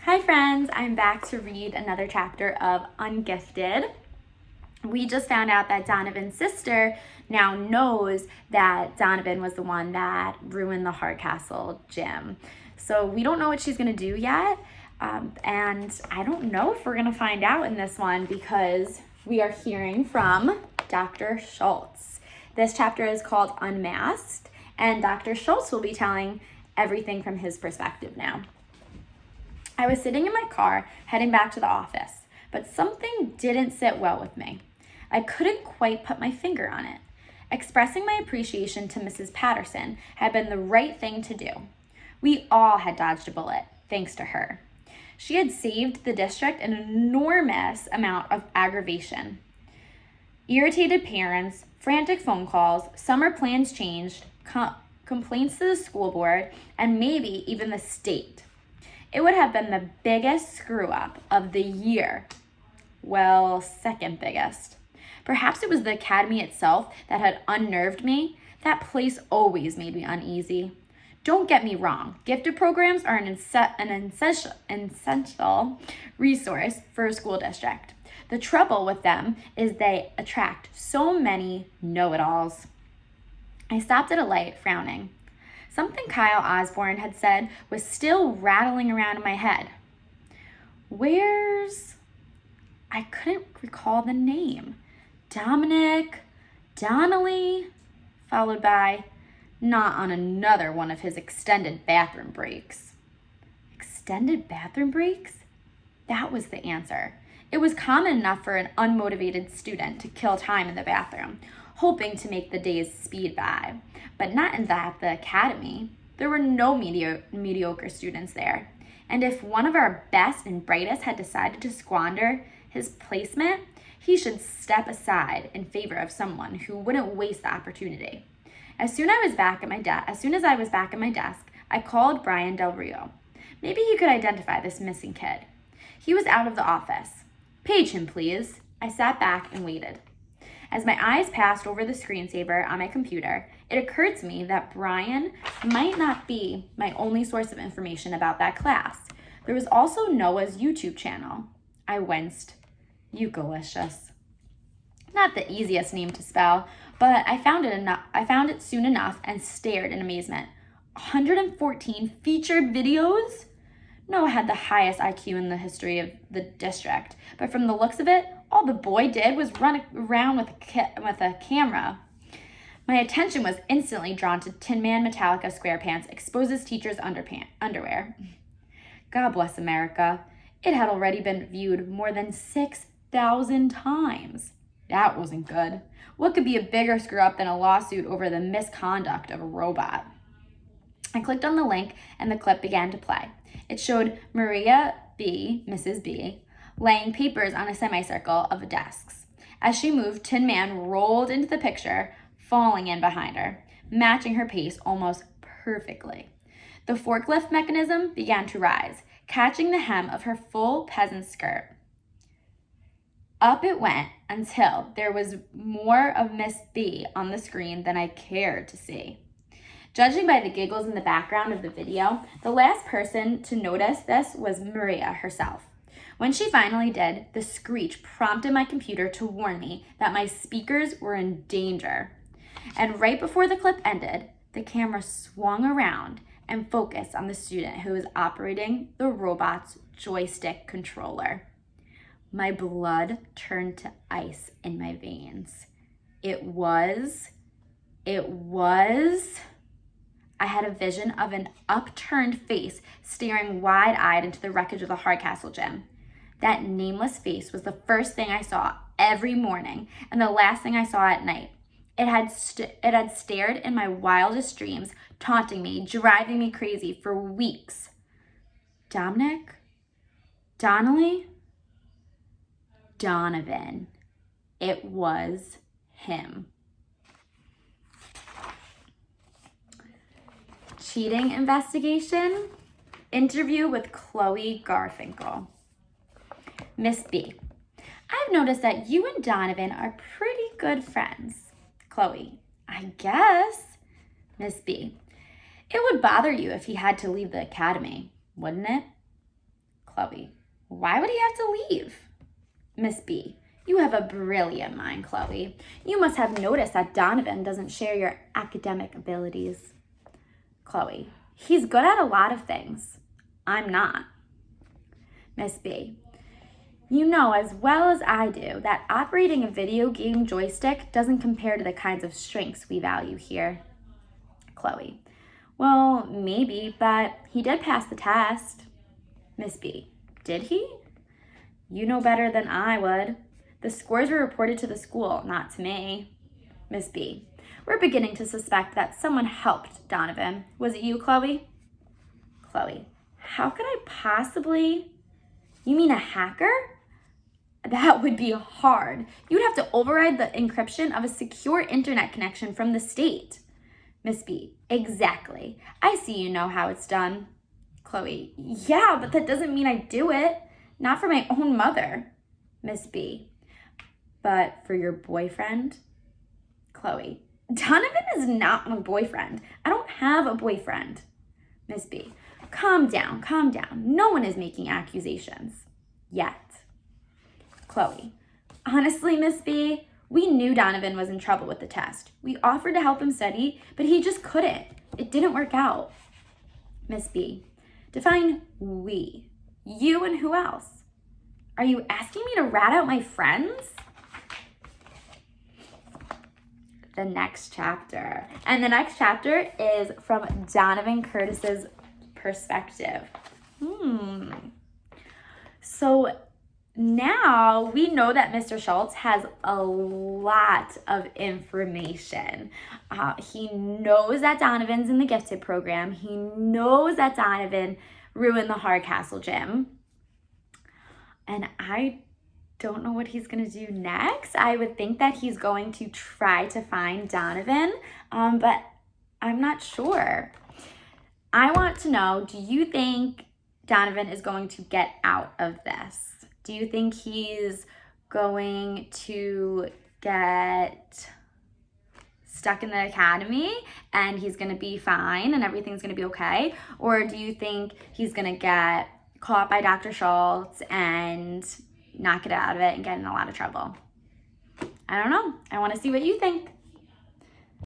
Hi friends, I'm back to read another chapter of Ungifted. We just found out that Donovan's sister now knows that Donovan was the one that ruined the Hardcastle gym. So we don't know what she's gonna do yet. And I don't know if we're gonna find out in this one because we are hearing from Dr. Schultz. This chapter is called Unmasked, and Dr. Schultz will be telling everything from his perspective now. I was sitting in my car heading back to the office, but something didn't sit well with me. I couldn't quite put my finger on it. Expressing my appreciation to Mrs. Patterson had been the right thing to do. We all had dodged a bullet, thanks to her. She had saved the district an enormous amount of aggravation. Irritated parents, frantic phone calls, summer plans changed, complaints to the school board, and maybe even the state. It would have been the biggest screw-up of the year. Well, second biggest. Perhaps it was the academy itself that had unnerved me. That place always made me uneasy. Don't get me wrong, gifted programs are an essential resource for a school district. The trouble with them is they attract so many know-it-alls. I stopped at a light, frowning. Something Kyle Osborne had said was still rattling around in my head. I couldn't recall the name. Dominic, Donnelly, followed by, not on another one of his extended bathroom breaks. Extended bathroom breaks? That was the answer. It was common enough for an unmotivated student to kill time in the bathroom, hoping to make the days speed by, but not in the academy. There were no mediocre students there. And if one of our best and brightest had decided to squander his placement, he should step aside in favor of someone who wouldn't waste the opportunity. As soon as I was back at my desk, I called Brian Del Rio. Maybe he could identify this missing kid. He was out of the office. Page him, please. I sat back and waited. As my eyes passed over the screensaver on my computer, it occurred to me that Brian might not be my only source of information about that class. There was also Noah's YouTube channel. I winced. Eucalicious. Not the easiest name to spell, but I found it soon enough and stared in amazement. 114 featured videos? Noah had the highest IQ in the history of the district, but from the looks of it, all the boy did was run around with a camera. My attention was instantly drawn to Tin Man Metallica SquarePants exposes teacher's underwear. God bless America. It had already been viewed more than 6,000 times. That wasn't good. What could be a bigger screw-up than a lawsuit over the misconduct of a robot? I clicked on the link and the clip began to play. It showed Maria B., Mrs. B., laying papers on a semicircle of desks. As she moved, Tin Man rolled into the picture, falling in behind her, matching her pace almost perfectly. The forklift mechanism began to rise, catching the hem of her full peasant skirt. Up it went until there was more of Miss B on the screen than I cared to see. Judging by the giggles in the background of the video, the last person to notice this was Maria herself. When she finally did, the screech prompted my computer to warn me that my speakers were in danger. And right before the clip ended, the camera swung around and focused on the student who was operating the robot's joystick controller. My blood turned to ice in my veins. I had a vision of an upturned face staring wide-eyed into the wreckage of the Hardcastle gym. That nameless face was the first thing I saw every morning and the last thing I saw at night. It had stared in my wildest dreams, taunting me, driving me crazy for weeks. Dominic? Donnelly? Donovan. It was him. Cheating investigation? Interview with Chloe Garfinkel. Miss B. I've noticed that you and Donovan are pretty good friends. Chloe. I guess. Miss B. It would bother you if he had to leave the academy, wouldn't it? Chloe, why would he have to leave? Miss B, you have a brilliant mind, Chloe. You must have noticed that Donovan doesn't share your academic abilities. Chloe, he's good at a lot of things. I'm not. Miss B, you know as well as I do that operating a video game joystick doesn't compare to the kinds of strengths we value here. Chloe, well, maybe, but he did pass the test. Miss B, did he? You know better than I would. The scores were reported to the school, not to me. Miss B, we're beginning to suspect that someone helped Donovan. Was it you, Chloe? Chloe, how could I possibly? You mean a hacker? That would be hard. You'd have to override the encryption of a secure internet connection from the state. Miss B, exactly. I see you know how it's done. Chloe, yeah, but that doesn't mean I do it. Not for my own mother. Miss B, but for your boyfriend? Chloe, Donovan is not my boyfriend. I don't have a boyfriend. Miss B, calm down, calm down. No one is making accusations. Yet. Chloe, honestly, Miss B, we knew Donovan was in trouble with the test. We offered to help him study, but he just couldn't. It didn't work out. Miss B, define we. You and who else? Are you asking me to rat out my friends? The next chapter. And the next chapter is from Donovan Curtis's perspective. So now we know that Mr. Schultz has a lot of information. He knows that Donovan's in the gifted program. He knows that Donovan ruined the Hardcastle gym. And I don't know what he's going to do next. I would think that he's going to try to find Donovan, but I'm not sure. I want to know, do you think Donovan is going to get out of this? Do you think he's going to get stuck in the academy and he's going to be fine and everything's going to be okay? Or do you think he's going to get caught by Dr. Schultz and not get out of it and get in a lot of trouble? I don't know. I want to see what you think.